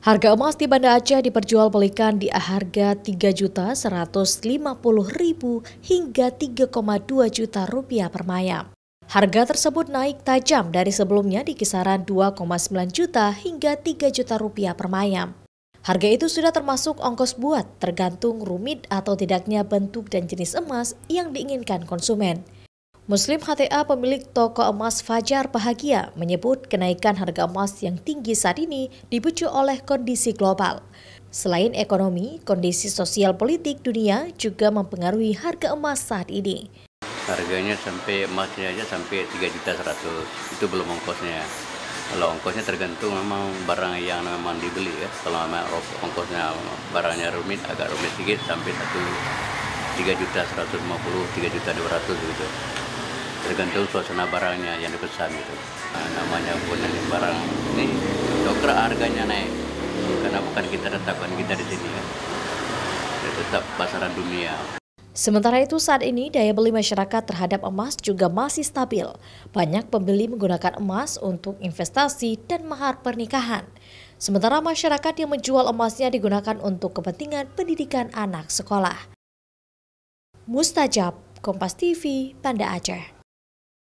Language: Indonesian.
Harga emas di Banda Aceh diperjualbelikan di harga Rp3.150.000 hingga Rp3,2 juta per mayam. Harga tersebut naik tajam dari sebelumnya di kisaran Rp2,9 juta hingga Rp3 juta per mayam. Harga itu sudah termasuk ongkos buat, tergantung rumit atau tidaknya bentuk dan jenis emas yang diinginkan konsumen. Muslim HTA pemilik toko emas Fajar Bahagia menyebut kenaikan harga emas yang tinggi saat ini dipicu oleh kondisi global. Selain ekonomi, kondisi sosial politik dunia juga mempengaruhi harga emas saat ini. Harganya sampai emasnya aja sampai 3.100.000, itu belum ongkosnya. Kalau ongkosnya tergantung memang barang yang memang dibeli ya. Kalau memang ongkosnya barangnya agak rumit sedikit sampai 3.150.000, 3.200.000 gitu. Tergantung suasana barangnya yang dipesan gitu. Namanya pun ini barang ini dokter harganya naik karena bukan kita tetapkan kita di sini ya. Tetap pasaran dunia. Sementara itu saat ini daya beli masyarakat terhadap emas juga masih stabil. Banyak pembeli menggunakan emas untuk investasi dan mahar pernikahan. Sementara masyarakat yang menjual emasnya digunakan untuk kepentingan pendidikan anak sekolah. Mustajab, Kompas TV, Banda Aceh.